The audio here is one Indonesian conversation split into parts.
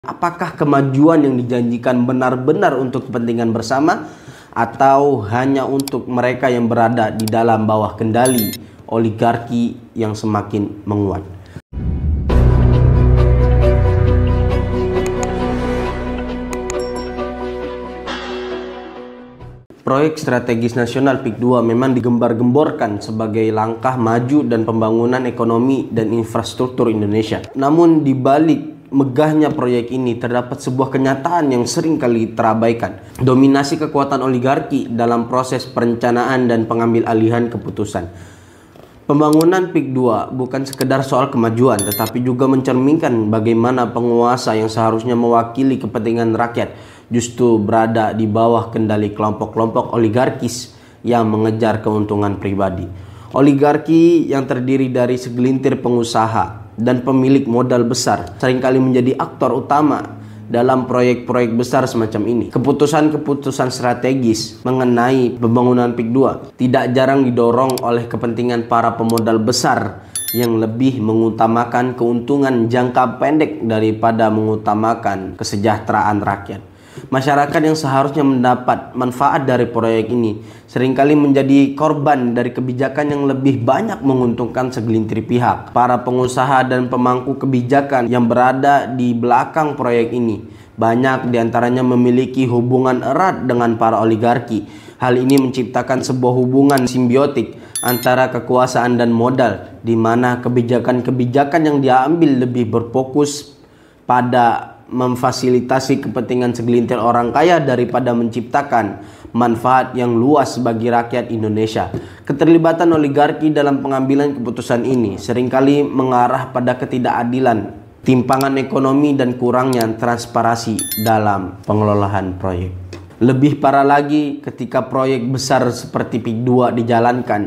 Apakah kemajuan yang dijanjikan benar-benar untuk kepentingan bersama atau hanya untuk mereka yang berada di dalam bawah kendali oligarki yang semakin menguat? Proyek strategis nasional PIK 2 memang digembar-gemborkan sebagai langkah maju dan pembangunan ekonomi dan infrastruktur Indonesia. Namun di balik megahnya proyek ini terdapat sebuah kenyataan yang sering kali terabaikan. Dominasi kekuatan oligarki dalam proses perencanaan dan pengambil alihan keputusan. Pembangunan PIK 2 bukan sekedar soal kemajuan, tetapi juga mencerminkan bagaimana penguasa yang seharusnya mewakili kepentingan rakyat justru berada di bawah kendali kelompok-kelompok oligarkis yang mengejar keuntungan pribadi. Oligarki yang terdiri dari segelintir pengusaha dan pemilik modal besar seringkali menjadi aktor utama dalam proyek-proyek besar semacam ini. Keputusan-keputusan strategis mengenai pembangunan PIK 2 tidak jarang didorong oleh kepentingan para pemodal besar yang lebih mengutamakan keuntungan jangka pendek daripada mengutamakan kesejahteraan rakyat. Masyarakat yang seharusnya mendapat manfaat dari proyek ini seringkali menjadi korban dari kebijakan yang lebih banyak menguntungkan segelintir pihak. Para pengusaha dan pemangku kebijakan yang berada di belakang proyek ini banyak diantaranya memiliki hubungan erat dengan para oligarki. Hal ini menciptakan sebuah hubungan simbiotik antara kekuasaan dan modal, di mana kebijakan-kebijakan yang diambil lebih berfokus pada memfasilitasi kepentingan segelintir orang kaya daripada menciptakan manfaat yang luas bagi rakyat Indonesia. Keterlibatan oligarki dalam pengambilan keputusan ini seringkali mengarah pada ketidakadilan, timpangan ekonomi, dan kurangnya transparansi dalam pengelolaan proyek. Lebih parah lagi, ketika proyek besar seperti PIK 2 dijalankan,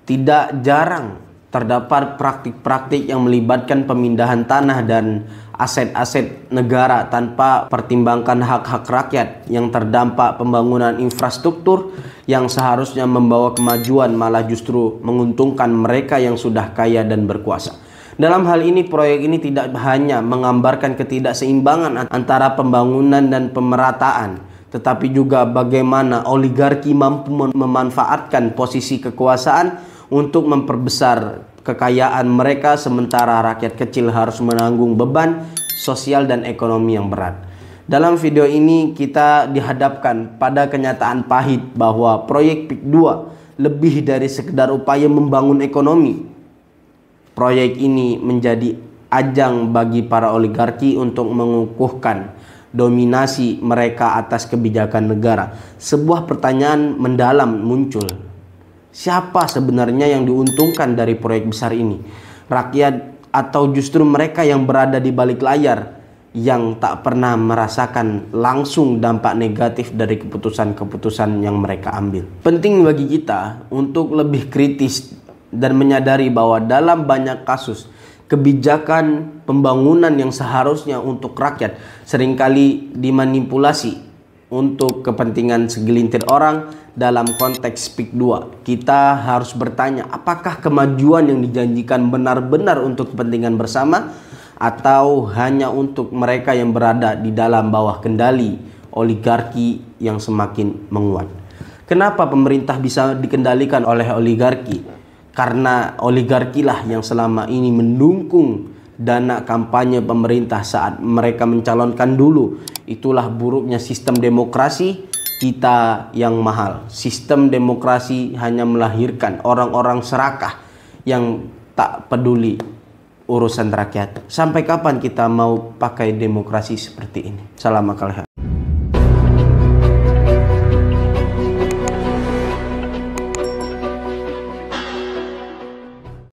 tidak jarang terdapat praktik-praktik yang melibatkan pemindahan tanah dan aset-aset negara tanpa pertimbangkan hak-hak rakyat yang terdampak pembangunan infrastruktur yang seharusnya membawa kemajuan malah justru menguntungkan mereka yang sudah kaya dan berkuasa. Dalam hal ini, proyek ini tidak hanya menggambarkan ketidakseimbangan antara pembangunan dan pemerataan, tetapi juga bagaimana oligarki mampu memanfaatkan posisi kekuasaan untuk memperbesar kekayaan mereka, sementara rakyat kecil harus menanggung beban sosial dan ekonomi yang berat. Dalam video ini kita dihadapkan pada kenyataan pahit bahwa proyek PIK 2 lebih dari sekedar upaya membangun ekonomi. Proyek ini menjadi ajang bagi para oligarki untuk mengukuhkan dominasi mereka atas kebijakan negara. Sebuah pertanyaan mendalam muncul. Siapa sebenarnya yang diuntungkan dari proyek besar ini? Rakyat atau justru mereka yang berada di balik layar yang tak pernah merasakan langsung dampak negatif dari keputusan-keputusan yang mereka ambil? Penting bagi kita untuk lebih kritis dan menyadari bahwa dalam banyak kasus kebijakan pembangunan yang seharusnya untuk rakyat seringkali dimanipulasi untuk kepentingan segelintir orang. Dalam konteks PIK 2, kita harus bertanya, apakah kemajuan yang dijanjikan benar-benar untuk kepentingan bersama atau hanya untuk mereka yang berada di dalam bawah kendali oligarki yang semakin menguat? Kenapa pemerintah bisa dikendalikan oleh oligarki? Karena oligarkilah yang selama ini mendukung dana kampanye pemerintah saat mereka mencalonkan dulu. Itulah buruknya sistem demokrasi kita yang mahal. Sistem demokrasi hanya melahirkan orang-orang serakah yang tak peduli urusan rakyat. Sampai kapan kita mau pakai demokrasi seperti ini? Salam akal sehat.